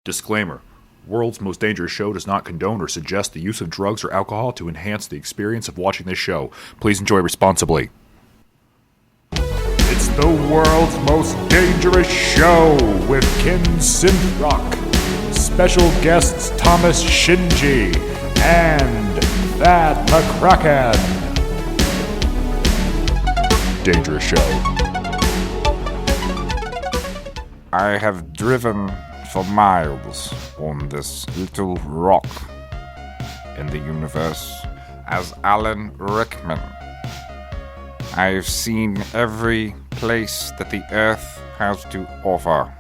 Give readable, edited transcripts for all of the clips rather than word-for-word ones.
Disclaimer. World's Most Dangerous Show does not condone or suggest the use of drugs or alcohol to enhance the experience of watching this show. Please enjoy responsibly. It's the World's Most Dangerous Show with Kin Synthrock, special guests Thomas Shinji, and Thad McKraken. Dangerous Show. I have driven for miles on this little rock in the universe as Alan Rickman. I've seen every place that the earth has to offer,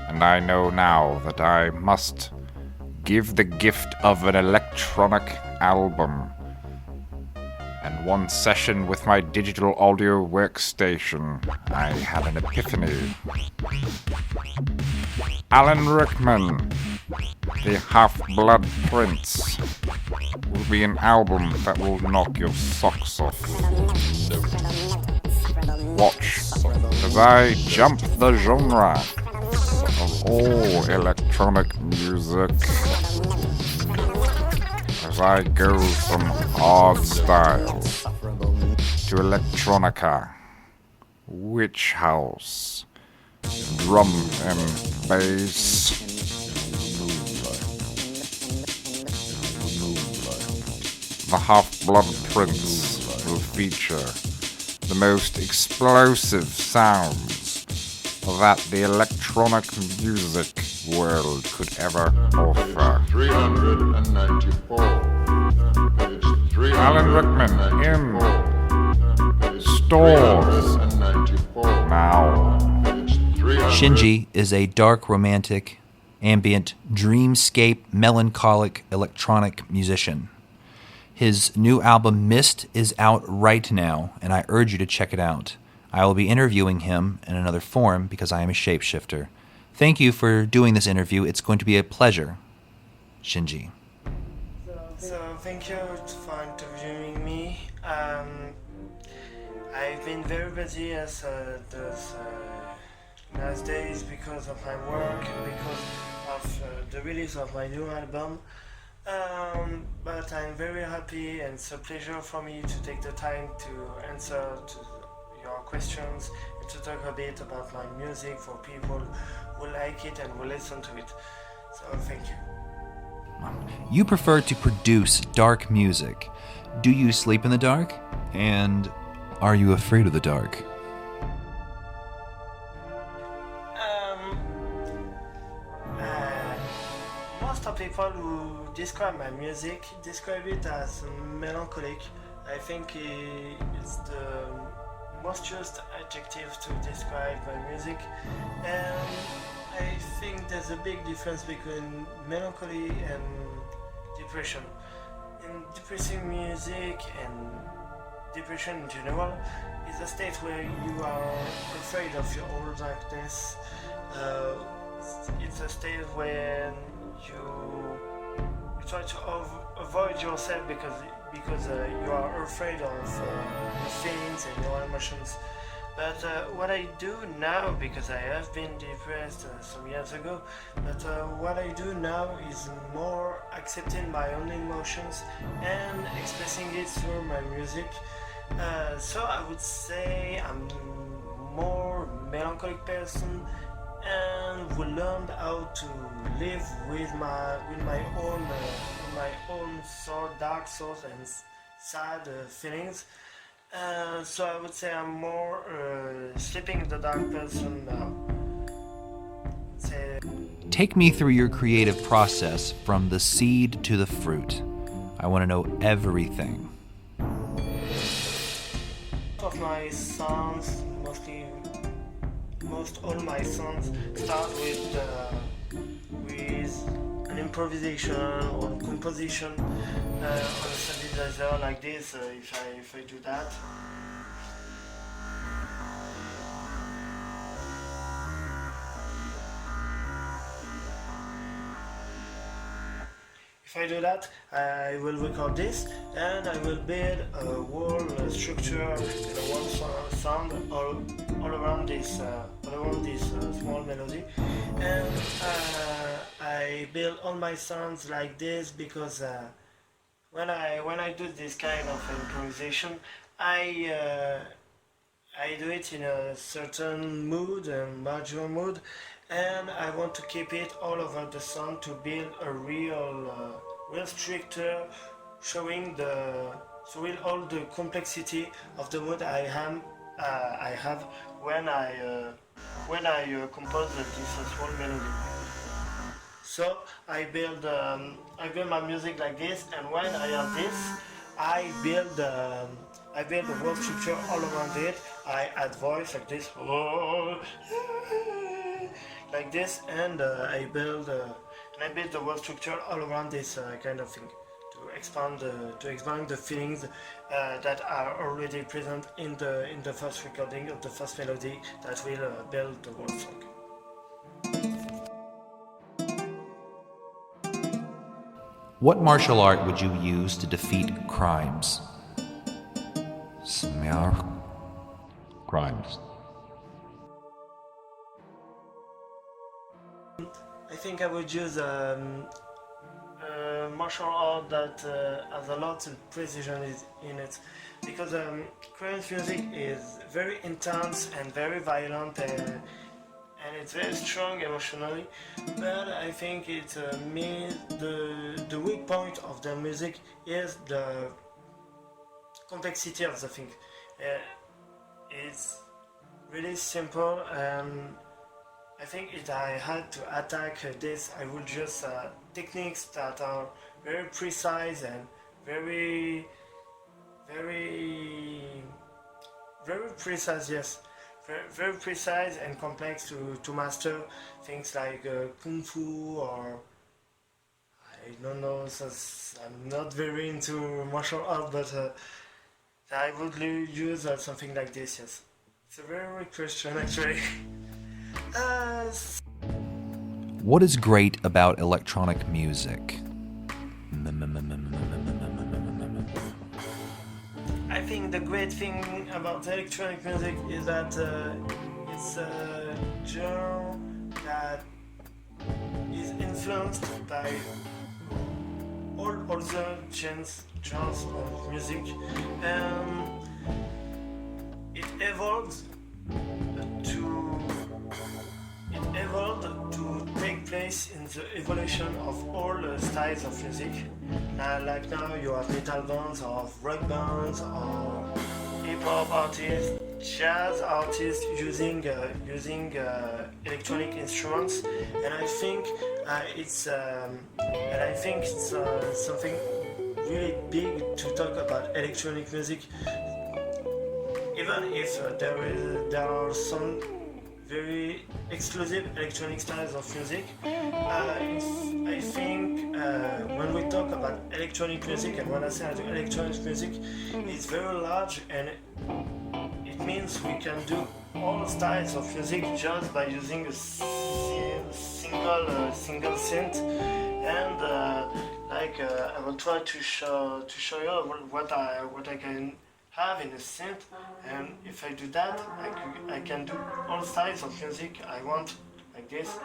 and I know now that I must give the gift of an electronic album. And one session with my digital audio workstation, I had an epiphany. Alan Rickman, the Half-Blood Prince, will be an album that will knock your socks off. Watch as I jump the genre of all electronic music, as I go from hardstyle to electronica, witch house, drum and bass, the Half-Blood Prince will feature the most explosive sounds that the electronic music world could ever offer. 394. Alan Rickman in stores now. Shinji is a dark, romantic, ambient, dreamscape, melancholic electronic musician. His new album, Mist, is out right now, and I urge you to check it out. I will be interviewing him in another form because I am a shapeshifter. Thank you for doing this interview. It's going to be a pleasure. Shinji. So thank you for interviewing me. I've been very busy as those last days because of my work, because of the release of my new album. But I'm very happy, and it's a pleasure for me to take the time to answer to your questions and to talk a bit about my music for people who like it and who listen to it. So thank you. You prefer to produce dark music. Do you sleep in the dark? And are you afraid of the dark? Most of people who describe my music describe it as melancholic. I think it's the most used adjective to describe my music, and I think there's a big difference between melancholy and depression. In depressing music and depression in general is a state where you are afraid of your own darkness. It's a state when you try to avoid yourself because you are afraid of your feelings and your emotions. But what I do now, because I have been depressed some years ago, but what I do now is more accepting my own emotions and expressing it through my music. So I would say I'm more melancholic person and who learned how to live with my own dark thoughts and sad feelings. So I would say I'm more sleeping in the dark person now. Take me through your creative process from the seed to the fruit. I want to know everything. Of my songs, most all my songs start with an improvisation or composition on a synthesizer like this. If I do that. If I do that, I will record this and I will build a whole structure and a whole sound all around this small melody. And I build all my songs like this because when I do this kind of improvisation, I do it in a certain mood, a major mood, and I want to keep it all over the song to build a real structure, showing all the complexity of the mood I have when I compose this small melody. So I build my music like this, and when I have this, I build the whole structure all around it. I add voice like this, like this, and I build the whole structure all around this kind of thing to expand the feelings that are already present in the first recording of the first melody that will build the whole song. What martial art would you use to defeat crimes? Smell. Crimes. I think I would use martial art that has a lot of precision in it, because Korean music is very intense and very violent, and it's very strong emotionally, but I think the weak point of the music is the complexity of the thing. It's really simple, and I think if I had to attack this, I would just techniques that are very precise and very precise, yes. Very precise and complex to master, things like kung fu, or I don't know, so I'm not very into martial art, but I would use something like this, yes. It's a very good question, actually. What is great about electronic music? I think the great thing about electronic music is that it's a genre that is influenced by all other genres of music. It evolved to take place in the evolution of all styles of music. Like now you have metal bands, or rock bands, or hip-hop artists, jazz artists using electronic instruments, and I think it's something really big to talk about electronic music. Even if there are some very exclusive electronic styles of music, I think when we talk about electronic music, and when I say electronic music, it's very large, and it means we can do all styles of music just by using a single synth. And I will try to show you what I can have in a synth, and if I do that, I can do all styles of music I want, like this.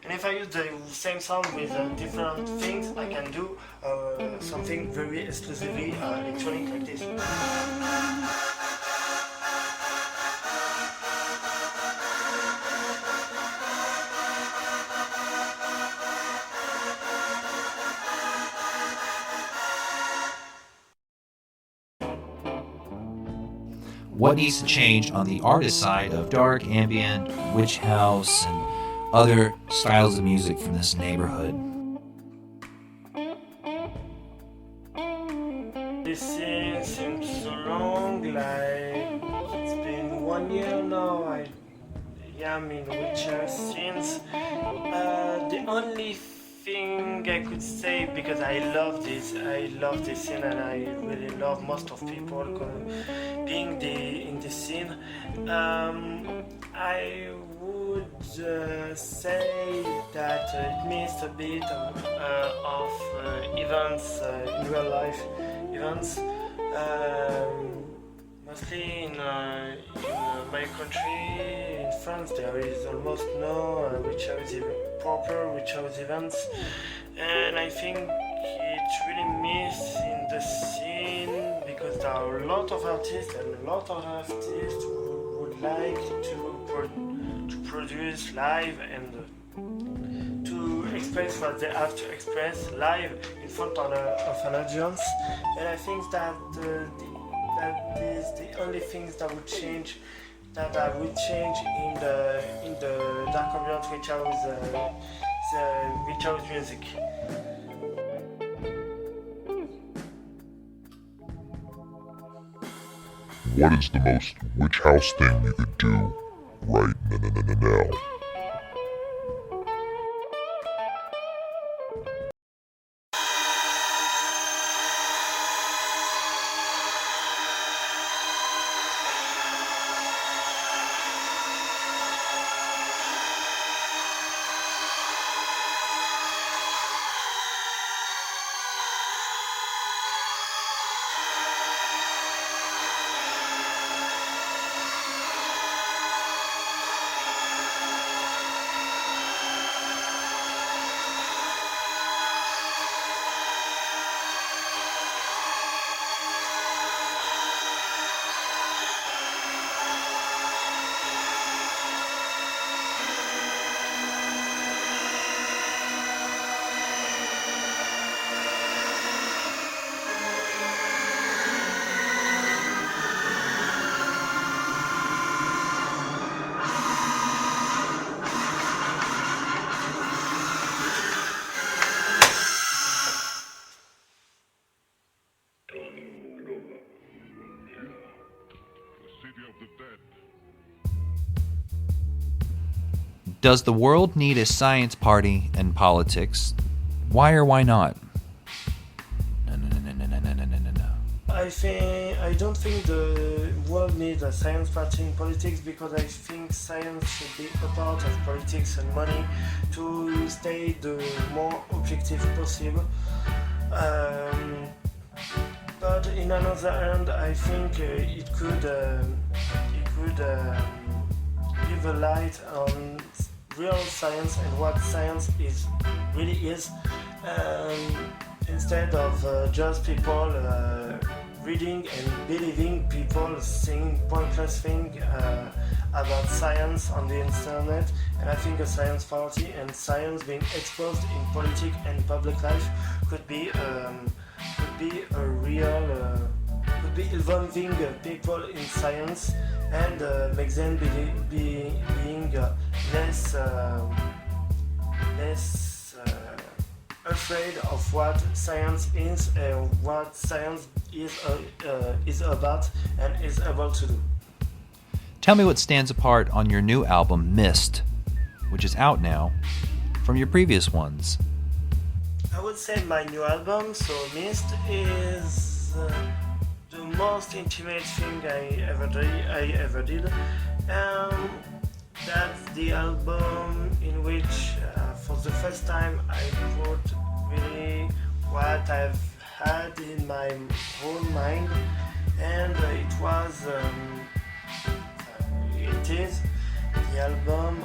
And if I use the same sound with different things, I can do something very exclusively electronic, like this. What needs to change on the artist side of dark, ambient, witch house, and other styles of music from this neighborhood? This scene seems so long, like it's been 1 year now. I am in witcher scenes. The only thing I could say, because I love this scene, and I really love most of people being in this scene. I would say that it missed a bit of events, in real life events, mostly in my country, in France, there is almost no proper reach out events, and I think it's really missed in the scene because there are a lot of artists and a lot of artists who would like to produce live and to express what they have to express live in front of an audience, and I think that that is the only things that would change in the dark ambient reach out music. What is the most witch house thing you could do right now? Does the world need a science party and politics? Why or why not? No. I don't think the world needs a science party in politics because I think science should be a part of politics and money to stay the more objective possible. But in another hand, I think it could give a light on real science and what science really is, instead of just people reading and believing people saying pointless things about science on the internet. And I think a science party and science being exposed in politics and public life could be involving people in science and make them being less afraid of what science is and what science is about and is able to do. Tell me what stands apart on your new album, Mist, which is out now, from your previous ones. I would say my new album, so Mist, is the most intimate thing I ever did. That's the album in which, for the first time, I put really what I've had in my own mind, and it is the album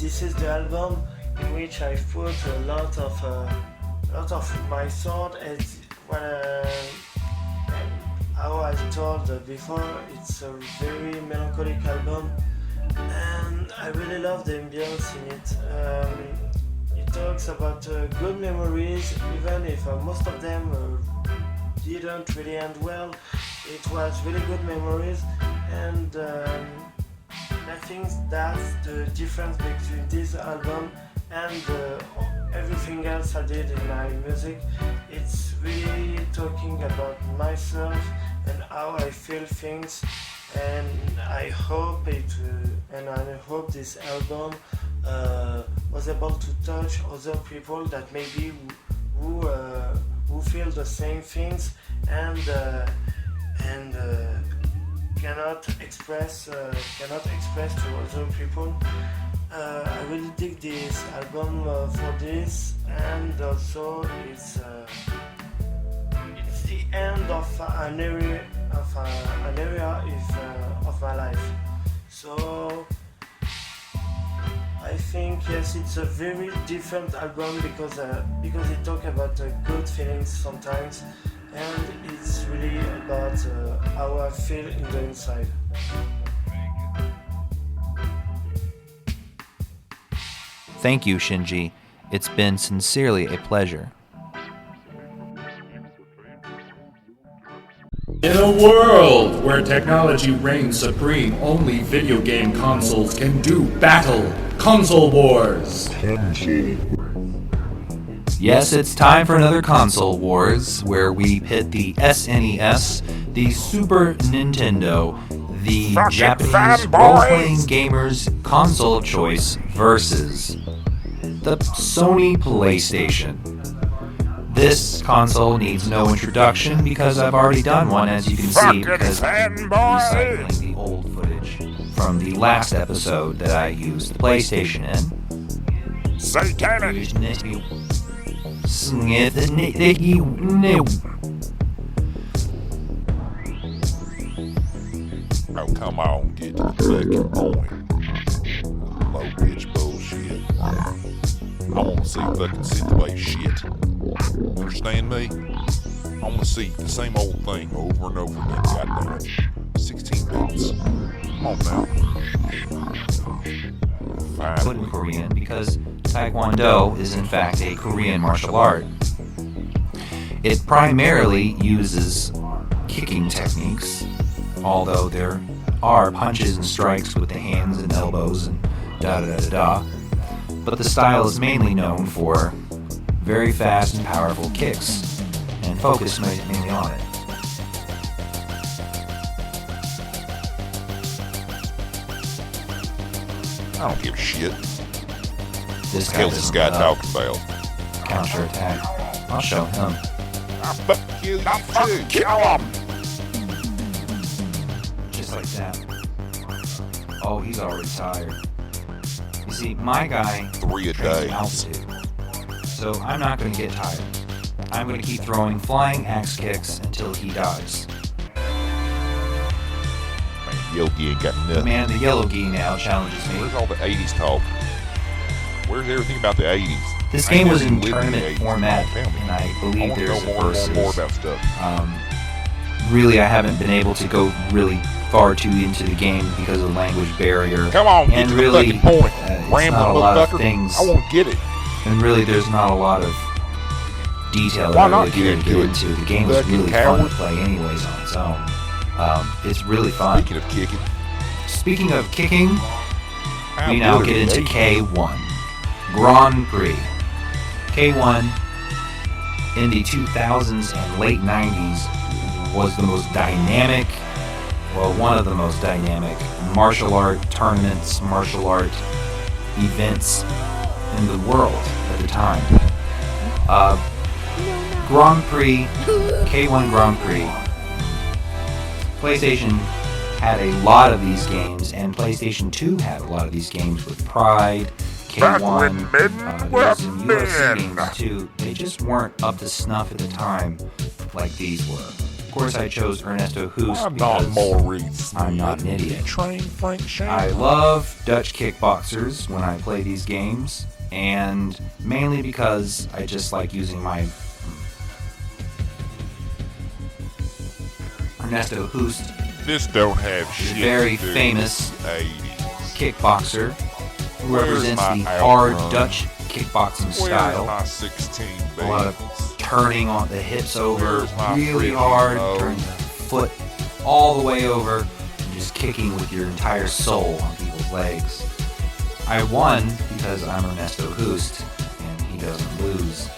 this is the album in which I put a lot of my thought. How I told before, it's a very melancholic album, and I really love the ambience in it. It talks about good memories, even if most of them didn't really end well. It was really good memories, and I think that's the difference between this album and everything else I did in my music. It's really talking about myself and how I feel things, and I hope this album was able to touch other people that maybe who feel the same things and cannot express to other people. I really dig this album for this, and also it's the end of an era of my life. So I think yes, it's a very different album because it talks about good feelings sometimes, and it's really about how I feel in the inside. Thank you, Shinji. It's been sincerely a pleasure. In a world where technology reigns supreme, only video game consoles can do battle. Console Wars! Yes, it's time for another Console Wars, where we pit the SNES, the Super Nintendo, the Japanese role-playing gamers' console of choice versus the Sony PlayStation. This console needs no introduction because I've already done one, as you can see, because I'm recycling the old footage from the last episode that I used the PlayStation in. Satanic! Oh, come on, get to the fucking point. Low pitch bullshit. I want to see fucking Synthwave shit. Understand me? I want to see the same old thing over and over again, goddamn. 16 bits. Come on now. Fine. Put in Korean because Taekwondo is in fact a Korean martial art. It primarily uses kicking techniques, although there are punches and strikes with the hands and elbows and da-da-da-da-da. But the style is mainly known for very fast and powerful kicks, and focus mainly on it. I don't give a shit. This What the hell's this guy talking about? Counterattack. I'll show him. I fuck you, I fucking kill him! Just like that. Oh, he's already tired. You see, my guy 3 a trains day. in altitude, so I'm not going to get tired. I'm going to keep throwing flying axe kicks until he dies. Man, Yogi ain't got The nothing. man, the yellow gi now challenges me. Where's all the 80s talk? Where's everything about the 80s? This I game ain't was in lived the tournament 80s. format, Tell me. and I I believe want to there's know a more and versus. more about stuff. Really, I haven't been able to go really far too into the game because of the language barrier. Come on, get and to really, the fucking point. it's Rambling not a lot of motherfucker. things. I want to get it. And really, there's not a lot of detail Why that I not really care to get get into it? into. The game was Fucking really fun coward. to play anyways on its own. It's really fun. Speaking of kicking, Speaking of kicking, how we now good get are into they? K1. Grand Prix. K1 in the 2000s and late 90s was the most dynamic, well, one of the most dynamic martial art tournaments, martial art events in the world at the time. Grand Prix, K1 Grand Prix. PlayStation had a lot of these games, and PlayStation 2 had a lot of these games with Pride, Back K1, when men were there was some UFC men. games too. They just weren't up to snuff at the time like these were. Of course, I chose Ernesto Hoost I'm not because Maurice. I'm not an idiot. Train Frank Shane. I love Dutch kickboxers when I play these games, and mainly because I just like using my Ernesto Hoost, This don't have shit. very to do famous with 80s. kickboxer who Where's represents my the outrun? hard Dutch kickboxing Where's style. my 16 A lot of babies? turning on the hips over Where's my really freaking hard, low? turning the foot all the way over, and just kicking with your entire soul on people's legs. I won because I'm Ernesto Hoost, and he doesn't lose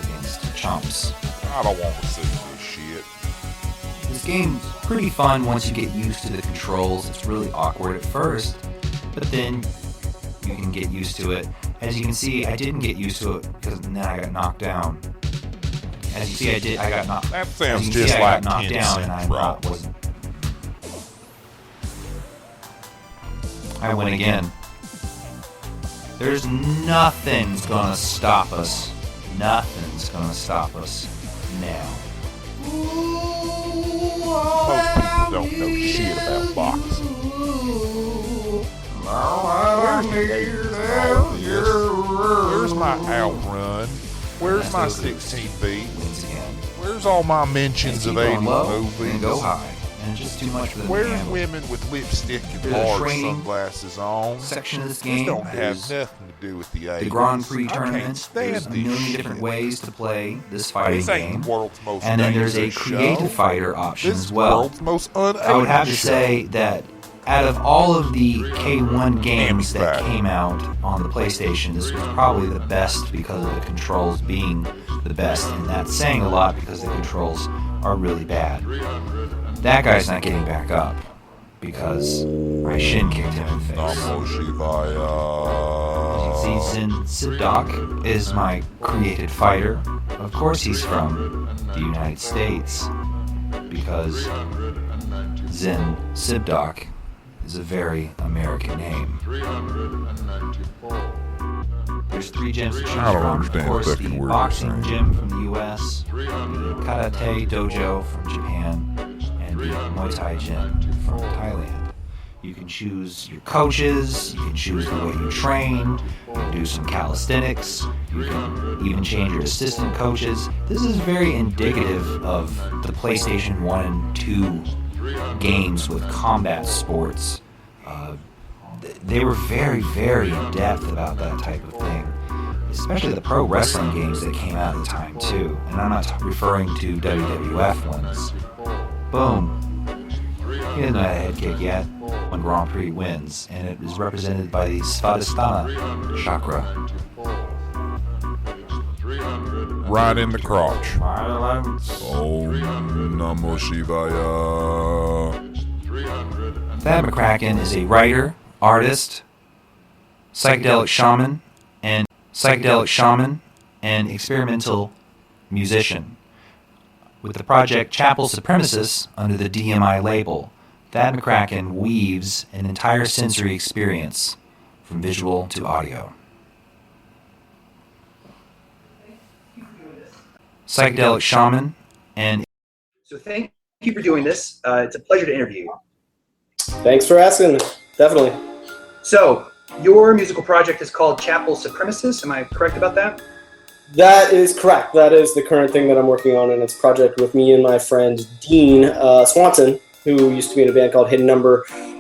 against chumps. I don't want to see this shit. This game's pretty fun once you get used to the controls. It's really awkward at first, but then you can get used to it. As you can see, I didn't get used to it because then I got knocked down. As you see, I got knocked. That As sounds you can just see, I like got knocked 10 down, and Synthrock. I win again. There's nothing's gonna stop us. Nothing's gonna stop us now. Most people don't know shit about boxing. Where's my outrun? Where's my 16 beats? Where's all my mentions of 80s movies? And go high. And it's just too much for them. Where's women with lipstick and large sunglasses on? Section of this This game don't have nothing to do with the 80s. the Grand Prix I can't tournament. stand There's a this million shit. different ways to play this fighting This ain't game. the world's most And then there's a dangerous creative show. fighter option This is as the well. world's most I would have to show. say that out of all of the K1 games that Amistad. came out on the PlayStation, this was probably the best because of the controls being the best, and that's saying a lot because the controls are really bad. That guy's not getting back up because my shin kicked him in the face. Namo Shivaya. Synthrock is my created fighter. Of course he's from the United States because Zen Sibdoc is a very American name. There's 3 gyms to choose I don't from. understand Of course, a the fucking word boxing you're saying. gym from the US, the karate dojo from Japan, and the Muay Thai gym from Thailand. You can choose your coaches, you can choose the way you train, you can do some calisthenics, you can even change your assistant coaches. This is very indicative of the PlayStation 1 and 2 games with combat sports. They were very, very in depth about that type of thing, especially the pro wrestling games that came out at the time too. And I'm not referring to WWF ones. Boom. He didn't know how to head kick yet. When Grand Prix wins, and it is represented by the Svadhisthana chakra. Right in the crotch. Om Namo Shivaya. Thad McKraken is a writer, artist, psychedelic shaman, and experimental musician. With the project Chapel Supremesus under the DMI label, Thad McKraken weaves an entire sensory experience from visual to audio. Psychedelic shaman and... So thank you for doing this. It's a pleasure to interview you. Thanks for asking. Definitely. So your musical project is called Chapel Supremesus. Am I correct about that? That is correct. That is the current thing that I'm working on, and it's a project with me and my friend Dean Swanson, who used to be in a band called Hidden Number. It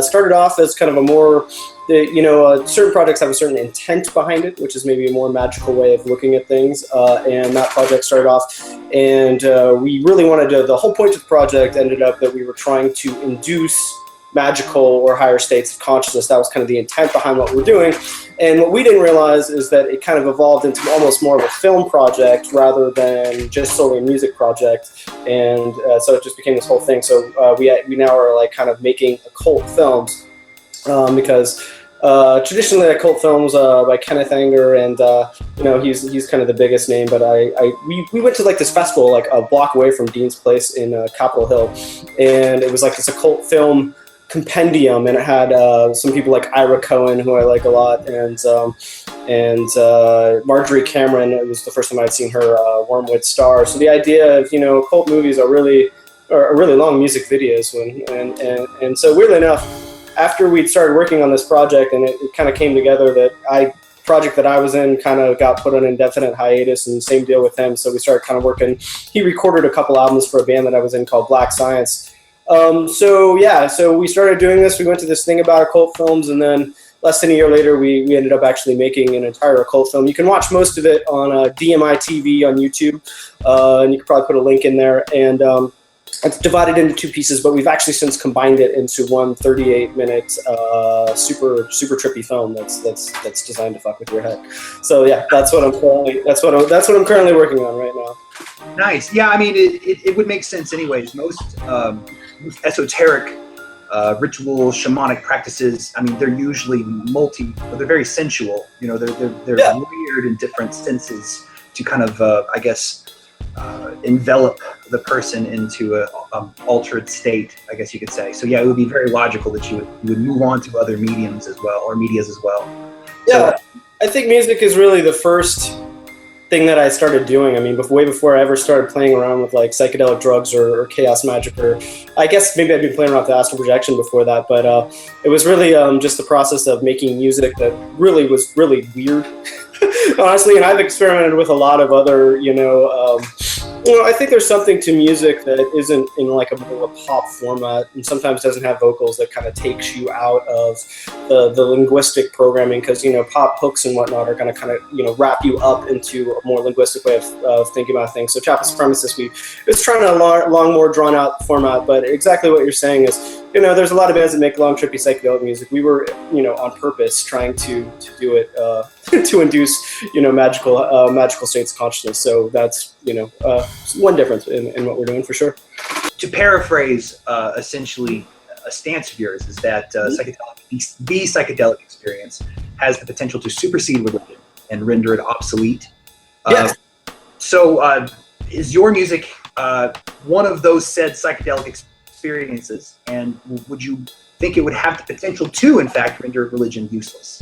started off as kind of a more, certain projects have a certain intent behind it, which is maybe a more magical way of looking at things. And that project started off, and we really wanted to, the whole point of the project ended up that we were trying to induce magical or higher states of consciousness. That was kind of the intent behind what we're doing. And what we didn't realize is that it kind of evolved into almost more of a film project rather than just solely a music project. And so it just became this whole thing. So we now are like kind of making occult films because traditionally occult films by Kenneth Anger, and he's kind of the biggest name. But we went to like this festival like a block away from Dean's place in Capitol Hill, and it was like this occult film compendium, and it had some people like Ira Cohen, who I like a lot, and Marjorie Cameron. It was the first time I'd seen her Wormwood Star. So the idea of occult movies are really long music videos, and so weirdly enough, after we'd started working on this project, and it kind of came together that project that I was in kind of got put on indefinite hiatus, and same deal with him. So we started kind of working. He recorded a couple albums for a band that I was in called Black Science. So we started doing this. We went to this thing about occult films, and then less than a year later, we ended up actually making an entire occult film. You can watch most of it on DMI TV on YouTube, and you can probably put a link in there. And it's divided into 2 pieces, but we've actually since combined it into one 38-minute super trippy film that's designed to fuck with your head. So yeah, that's what I'm currently working on right now. Nice. Yeah, I mean, it would make sense anyways. Most esoteric ritual shamanic practices, I mean, they're usually but they're very sensual. They're layered in different senses to kind of, envelop the person into a altered state, I guess you could say. So yeah, it would be very logical that you would move on to other mediums as well, or medias as well. Yeah, I think music is really the first thing that I started doing. I mean, way before I ever started playing around with like psychedelic drugs or chaos magic, or I guess maybe I'd been playing around with astral projection before that, but it was really just the process of making music that really was really weird. Honestly, and I've experimented with a lot of other, I think there's something to music that isn't in like a more pop format and sometimes doesn't have vocals that kind of takes you out of the linguistic programming, because, pop hooks and whatnot are going to kind of, wrap you up into a more linguistic way of thinking about things. So Chapel Supremesus, it's trying a long, more drawn out format, but exactly what you're saying is, there's a lot of bands that make long, trippy psychedelic music. We were, on purpose trying to do it to induce, magical states of consciousness. So that's, one difference in what we're doing for sure. To paraphrase, essentially, a stance of yours is that the psychedelic experience has the potential to supersede religion and render it obsolete. Yes. So is your music one of those said psychedelic experiences, and would you think it would have the potential to, in fact, render religion useless?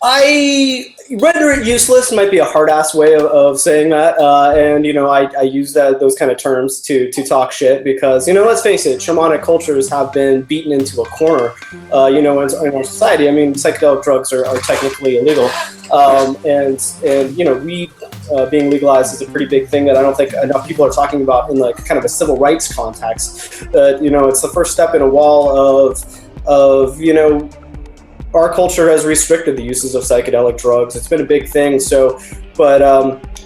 I render it useless might be a hard-ass way of saying that, and I use those kind of terms to talk shit because let's face it, shamanic cultures have been beaten into a corner, in our society. I mean, psychedelic drugs are technically illegal, and weed being legalized is a pretty big thing that I don't think enough people are talking about in like kind of a civil rights context. It's the first step in a wall of our culture has restricted the uses of psychedelic drugs. It's been a big thing. So, but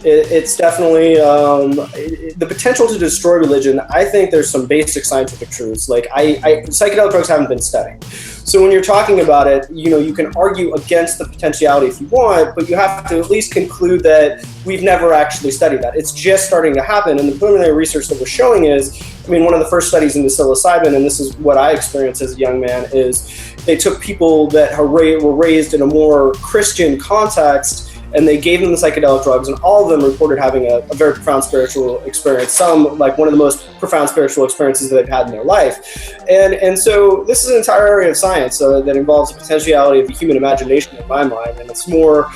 it's definitely the potential to destroy religion. I think there's some basic scientific truths. Like psychedelic drugs haven't been studied. So when you're talking about it, you can argue against the potentiality if you want, but you have to at least conclude that we've never actually studied that. It's just starting to happen. And the preliminary research that we're showing is, one of the first studies into psilocybin, and this is what I experienced as a young man, is they took people that were raised in a more Christian context and they gave them the psychedelic drugs, and all of them reported having a very profound spiritual experience, some like one of the most profound spiritual experiences that they've had in their life. And so this is an entire area of science that involves the potentiality of the human imagination in my mind, and it's more,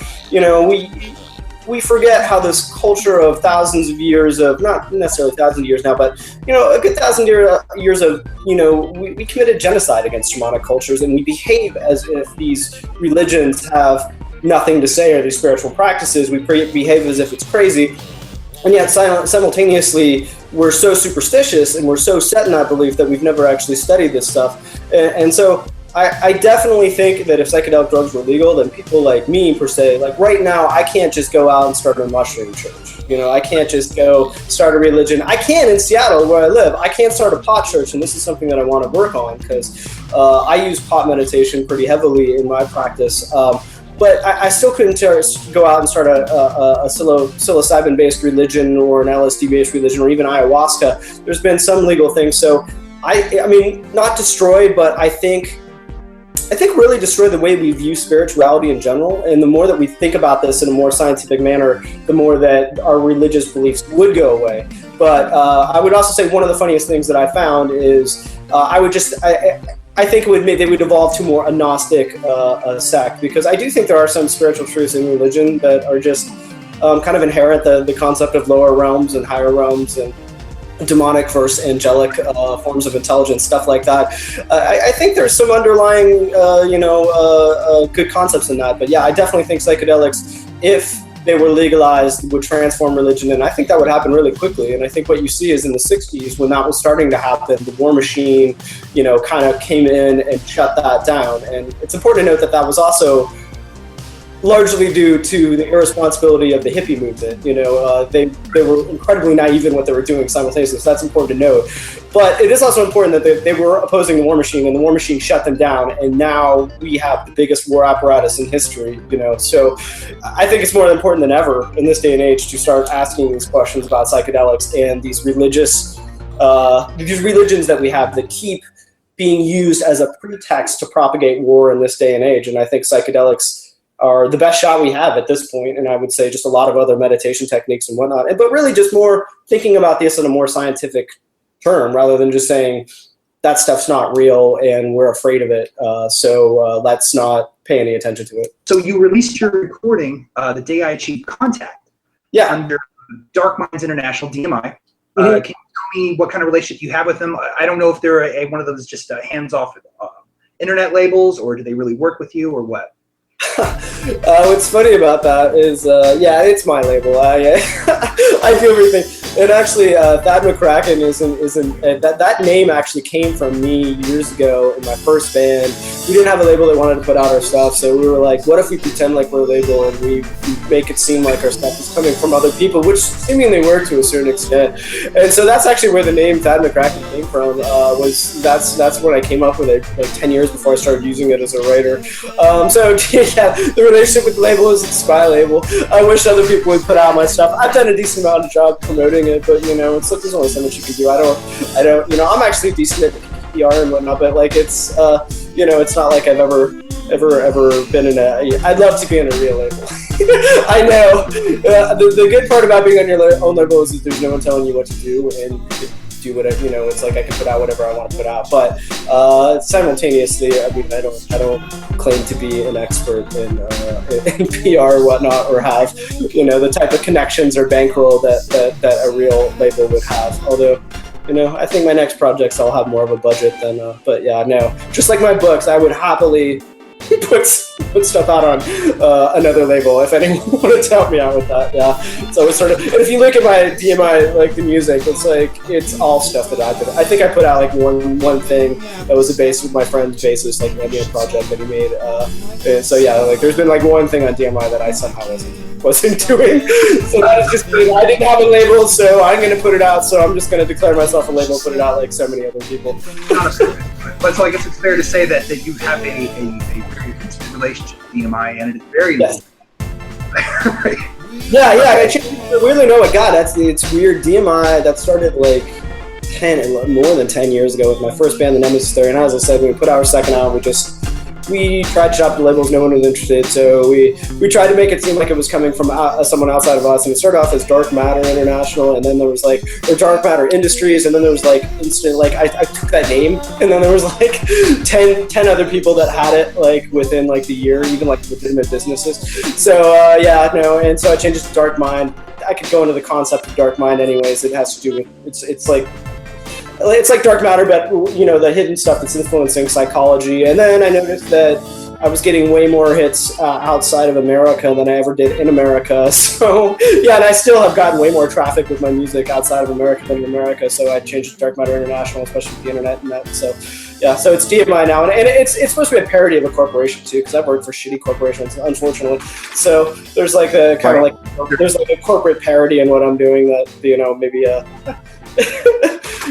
we forget how this culture of thousands of years of, not necessarily thousands of years now, but, a good 1,000 years of, we committed genocide against shamanic cultures, and we behave as if these religions have nothing to say, or these spiritual practices. We behave as if it's crazy. And yet simultaneously, we're so superstitious and we're so set in that belief that we've never actually studied this stuff. And so I definitely think that if psychedelic drugs were legal, then people like me, per se, like right now, I can't just go out and start a mushroom church. I can't just go start a religion. I can in Seattle, where I live. I can't start a pot church, and this is something that I want to work on because I use pot meditation pretty heavily in my practice. But I still couldn't go out and start a psilocybin-based religion or an LSD-based religion or even ayahuasca. There's been some legal things. So, I mean, not destroy, but I think really destroy the way we view spirituality in general. And the more that we think about this in a more scientific manner, the more that our religious beliefs would go away. But I would also say one of the funniest things that I found is I think they would evolve to more a Gnostic sect, because I do think there are some spiritual truths in religion that are just kind of inherent, the concept of lower realms and higher realms and demonic versus angelic forms of intelligence, stuff like that. I think there's some underlying, good concepts in that. But yeah, I definitely think psychedelics, if they were legalized, would transform religion, and I think that would happen really quickly. And I think what you see is in the 60s, when that was starting to happen, the war machine, kind of came in and shut that down. And it's important to note that was also largely due to the irresponsibility of the hippie movement. They were incredibly naive in what they were doing simultaneously, so that's important to note. But it is also important that they were opposing the war machine, and the war machine shut them down, and now we have the biggest war apparatus in history, So I think it's more important than ever in this day and age to start asking these questions about psychedelics and these religions that we have that keep being used as a pretext to propagate war in this day and age. And I think psychedelics are the best shot we have at this point, and I would say just a lot of other meditation techniques and whatnot. But really just more thinking about this in a more scientific term, rather than just saying, that stuff's not real and we're afraid of it. So let's not pay any attention to it. So you released your recording the day I achieved contact. Yeah. Under Dark Minds International, DMI. Mm-hmm. Can you tell me what kind of relationship you have with them? I don't know if they're one of those just hands-off internet labels, or do they really work with you, or what? What's funny about that is, yeah, it's my label. I do everything. And actually, Thad McKraken that name actually came from me years ago in my first band. We didn't have a label that wanted to put out our stuff, so we were like, what if we pretend like we're a label and we make it seem like our stuff is coming from other people, which seemingly were to a certain extent. And so that's actually where the name Thad McKraken came from. That's when I came up with it, like 10 years before I started using it as a writer. So yeah, the relationship with the label is it's my label. I wish other people would put out my stuff. I've done a decent amount of job promoting it, but it's like there's only so much you can do. I don't, I'm actually decent at PR and whatnot, but like it's, it's not like I've ever been in I'd love to be in a real label. I know. The good part about being on your own label is there's no one telling you what to do, and you can do whatever, it's like I can put out whatever I want to put out. But simultaneously, I mean, I don't claim to be an expert in PR or whatnot, or have, the type of connections or bankroll that a real label would have. Although, I think my next projects I'll have more of a budget than, but yeah, no. Just like my books, I would happily put stuff out on another label if anyone wanted to help me out with that. Yeah, so it's sort of, and if you look at my DMI, like the music, it's all stuff that I did. I think I put out like one thing that was a bass with my friend's bassist, like an ambient project that he made. And so yeah, like there's been like one thing on DMI that I somehow wasn't doing. So that is just, I didn't have a label, so I'm going to put it out. So I'm just going to declare myself a label, put it out like so many other people. But so I guess it's fair to say that you have a very consistent relationship with DMI, and it is very yes. Yeah. Weirdly, no, God, it's weird. DMI, that started like more than 10 years ago with my first band, the Nemesis Theory. And as I said, when we put out our second album, we tried to shop the labels, no one was interested, so we tried to make it seem like it was coming from someone outside of us, and it started off as Dark Matter International, and then there was like, or Dark Matter Industries, and then there was like instant, like I took that name, and then there was like 10 other people that had it like within like the year, even like legitimate businesses. So and so I changed it to Dark Mind. I could go into the concept of Dark Mind anyways. It has to do with, it's like dark matter, but the hidden stuff that's influencing psychology. And then I noticed that I was getting way more hits outside of America than I ever did in America. So yeah, and I still have gotten way more traffic with my music outside of America than in America. So I changed it to Dark Matter International, especially with the internet and that. So yeah, so it's DMI now, and it's supposed to be a parody of a corporation too, because I've worked for shitty corporations, unfortunately. So there's like a kind of like there's like a corporate parody in what I'm doing that maybe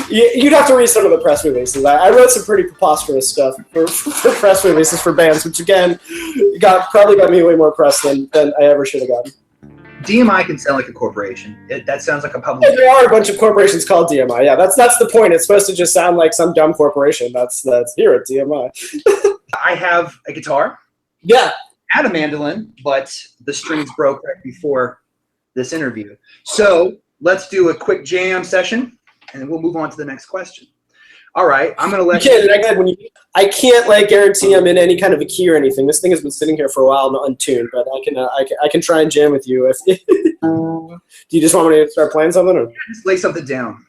You'd have to read some of the press releases. I wrote some pretty preposterous stuff for press releases for bands, which again probably got me way more press than I ever should have gotten. DMI can sound like a corporation. That sounds like a public. Yeah, there are a bunch of corporations called DMI. Yeah, that's the point. It's supposed to just sound like some dumb corporation. That's here at DMI. I have a guitar. Yeah. And a mandolin, but the strings broke right before this interview. So let's do a quick jam session, and then we'll move on to the next question. All right, I'm gonna let I can't like guarantee I'm in any kind of a key or anything. This thing has been sitting here for a while, not untuned, but I can try and jam with you. Do you just want me to start playing something, or just lay something down?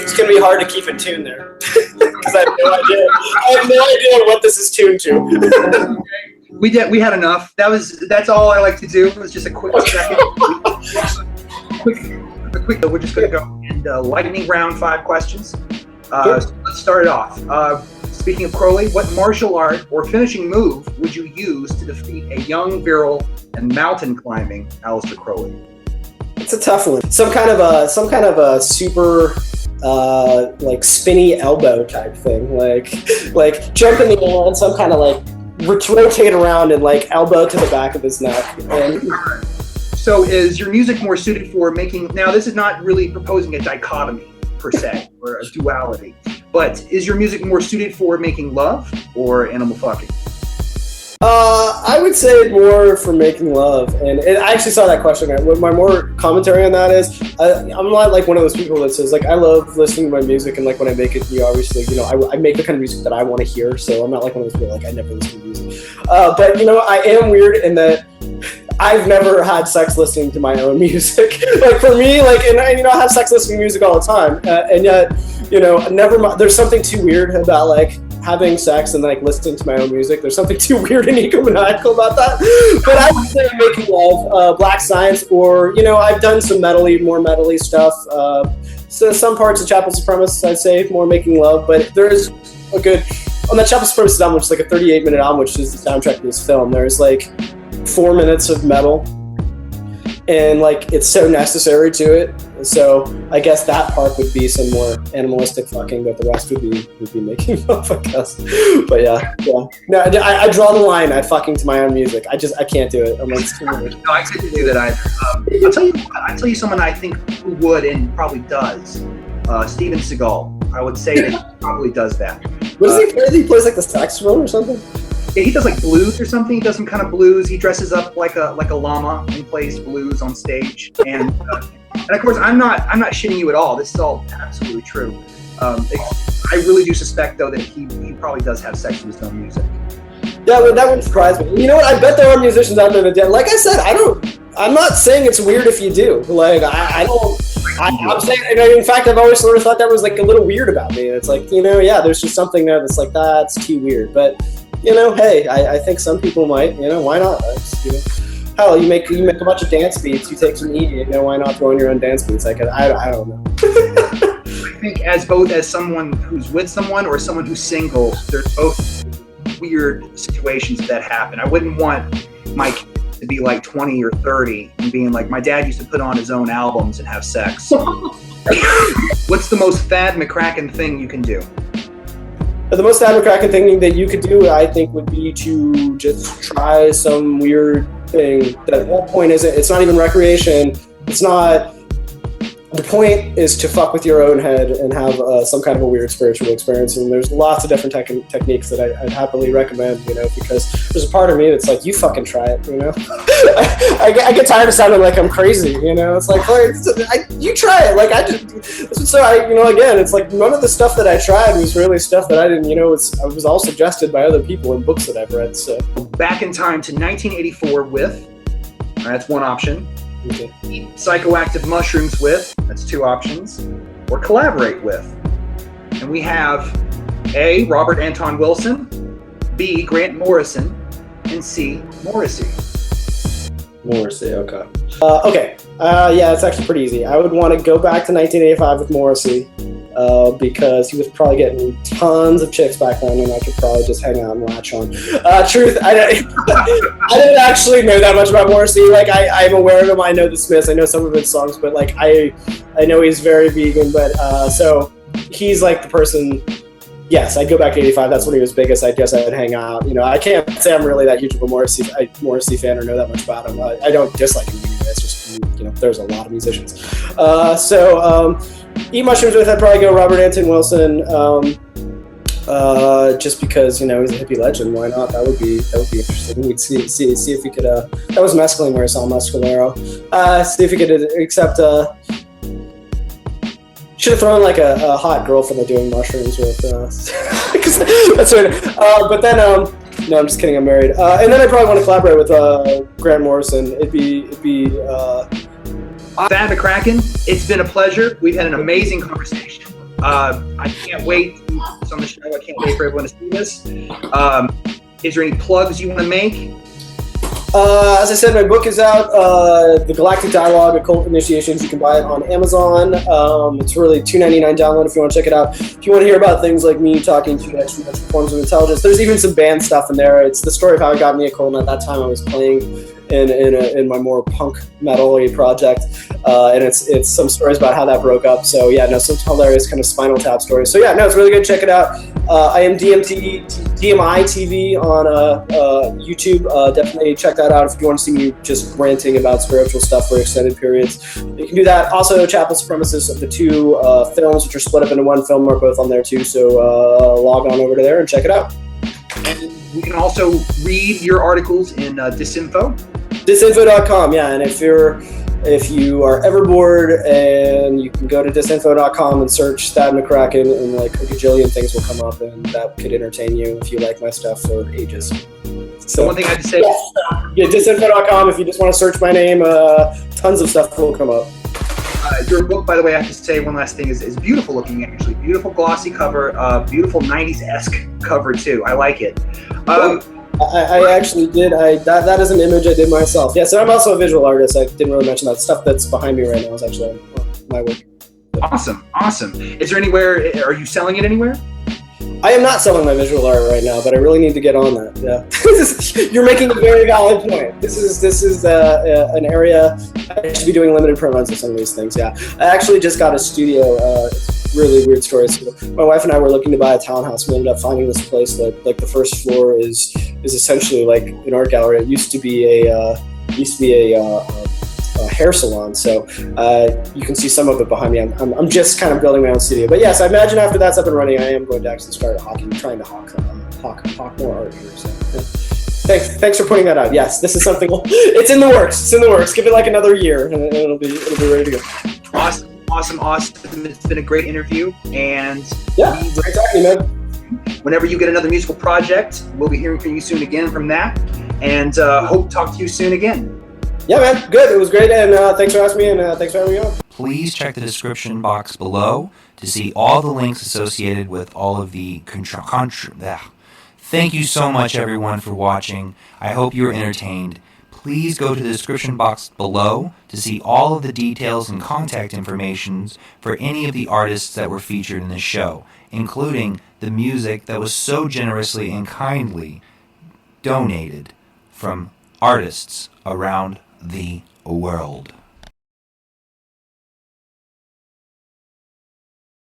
It's gonna be hard to keep it tuned there because I have no idea what this is tuned to. We had enough. That's all I like to do. It was just a quick second. We're just gonna go in lightning round 5 questions. So let's start it off. Speaking of Crowley, what martial art or finishing move would you use to defeat a young, virile, and mountain climbing Aleister Crowley? It's a tough one. Some kind of a super like spinny elbow type thing, like jump in the air and some kind of like rotate around and like elbow to the back of his neck. And so is your music more suited for making, now this is not really proposing a dichotomy per se or a duality, but is your music more suited for making love or animal fucking? I would say more for making love, and I actually saw that question. My more commentary on that is, I'm not like one of those people that says like I love listening to my music and like when I make it, obviously, I make the kind of music that I want to hear. So I'm not like one of those people like I never listen to music. But I am weird in that I've never had sex listening to my own music. Like for me, like, and I have sex listening to music all the time, and yet, never. There's something too weird about like having sex and like listening to my own music. There's something too weird and egomaniacal about that. But I would say making love, Black Science, or I've done some more metally stuff. So some parts of Chapel Supremesus, I'd say more making love. But there's a good on that Chapel Supremesus album, which is like a 38-minute album, which is the soundtrack of this film. There's like 4 minutes of metal, and like it's so necessary to it. So I guess that part would be some more animalistic fucking, but the rest would be making love, I guess. But yeah. No, I draw the line at fucking to my own music. I can't do it. I'm like, it's too weird. No, I couldn't do that either. I'll tell you someone I think who would and probably does. Steven Seagal. I would say that he probably does that. What does he play? He plays like the saxophone or something? Yeah, he does like blues or something. He does some kind of blues. He dresses up like a llama and plays blues on stage. And of course, I'm not shitting you at all. This is all absolutely true. I really do suspect though that he probably does have sex with his own music. Yeah, but that wouldn't surprise me. You know what? I bet there are musicians out there that do. Like I said, I'm not saying it's weird if you do. Like I'm saying, in fact, I've always sort of thought that was like a little weird about me. It's like, yeah, there's just something there that's like, that's too weird. But hey, I think some people might, why not? Hell, you make a bunch of dance beats, you take some E, why not throw in your own dance beats? Like, I don't know. I think as someone who's with someone or someone who's single, there's both weird situations that happen. I wouldn't want my kid to be like 20 or 30 and being like, my dad used to put on his own albums and have sex. What's the most Thad McKraken thing you can do? The most Thad McCracken thing that you could do, I think, would be to just try some weird thing. That at one point it's not even recreation. It's not. The point is to fuck with your own head and have some kind of a weird spiritual experience. And there's lots of different techniques that I'd happily recommend, because there's a part of me that's like, you fucking try it, I get tired of sounding like I'm crazy, It's like, you try it. Like again, it's like none of the stuff that I tried was really stuff that I didn't, it was all suggested by other people in books that I've read. So back in time to 1984 with, that's one option. Okay. Eat psychoactive mushrooms with, that's two options, or collaborate with. And we have A, Robert Anton Wilson, B, Grant Morrison, and C, Morrissey. Morrissey, okay. Yeah, it's actually pretty easy. I would want to go back to 1985 with Morrissey, because he was probably getting tons of chicks back then, and I could probably just hang out and latch on. Truth, I didn't actually know that much about Morrissey. Like, I'm aware of him. I know the Smiths. I know some of his songs, but like, I know he's very vegan. But so he's like the person. Yes, I'd go back to 85. That's when he was biggest. I guess I'd hang out. I can't say I'm really that huge of a Morrissey fan or know that much about him. I don't dislike him anyway. It's just, there's a lot of musicians. Eat mushrooms with, I'd probably go Robert Anton Wilson, just because, he's a hippie legend. Why not? That would be interesting. We'd see if we could, that was mescaline where I saw Muscalero. See if we could accept, should have thrown like a hot girl for the doing mushrooms with, because that's weird. But then, no, I'm just kidding, I'm married. And then I'd probably want to collaborate with Grant Morrison. It'd be Thad McKraken, it's been a pleasure. We've had an amazing conversation. I can't wait to do this on the show. I can't wait for everyone to see this. Is there any plugs you want to make? As I said, my book is out, The Galactic Dialogue, Occult Initiations. You can buy it on Amazon. It's really $2.99 download if you want to check it out. If you want to hear about things like me talking to extraterrestrial forms of intelligence, there's even some band stuff in there. It's the story of how I got in the occult, and at that time I was playing in my more punk metal-y project, and it's some stories about how that broke up. So yeah, no, some hilarious kind of Spinal Tap stories. So yeah, no, it's really good. Check it out. I am DMI TV on YouTube. Definitely check that out if you want to see me just ranting about spiritual stuff for extended periods. You can do that. Also, Chapel Supremesus, of the two films, which are split up into one film, are both on there too. So log on over to there and check it out. And we can also read your articles in Disinfo. Disinfo.com, yeah. And if you are ever bored, and you can go to disinfo.com and search Thad McKraken, and like a gajillion things will come up, and that could entertain you if you like my stuff for ages. So one thing I had to say, yeah, disinfo.com. If you just want to search my name, tons of stuff will come up. Your book, by the way, I have to say one last thing, is beautiful looking, actually. Beautiful glossy cover, beautiful 90s-esque cover, too. I like it. I actually did. That is an image I did myself. Yeah, so I'm also a visual artist. I didn't really mention that. Stuff that's behind me right now is actually my work. Awesome. Is there anywhere, are you selling it anywhere? I am not selling my visual art right now, but I really need to get on that. Yeah, you're making a very valid point. This is an area I should be doing limited print runs of some of these things. Yeah, I actually just got a studio. Really weird story. So my wife and I were looking to buy a townhouse. We ended up finding this place that, like, the first floor is essentially like an art gallery. It used to be a hair salon, so you can see some of it behind me. I'm just kind of building my own studio, but yes, I imagine after that's up and running, I am going to actually start trying to hawk more art here. So thanks for pointing that out. Yes, this is something. It's in the works. Give it like another year, and it'll be ready to go. Awesome. It's been a great interview, and yeah, great talking, man. Whenever you get another musical project, we'll be hearing from you soon again from that, and hope to talk to you soon again. Yeah, man, good. It was great, and thanks for asking me, and thanks for having me on. Please check the description box below to see all the links associated with all of the Thank you so much, everyone, for watching. I hope you were entertained. Please go to the description box below to see all of the details and contact information for any of the artists that were featured in this show, including the music that was so generously and kindly donated from artists around the world.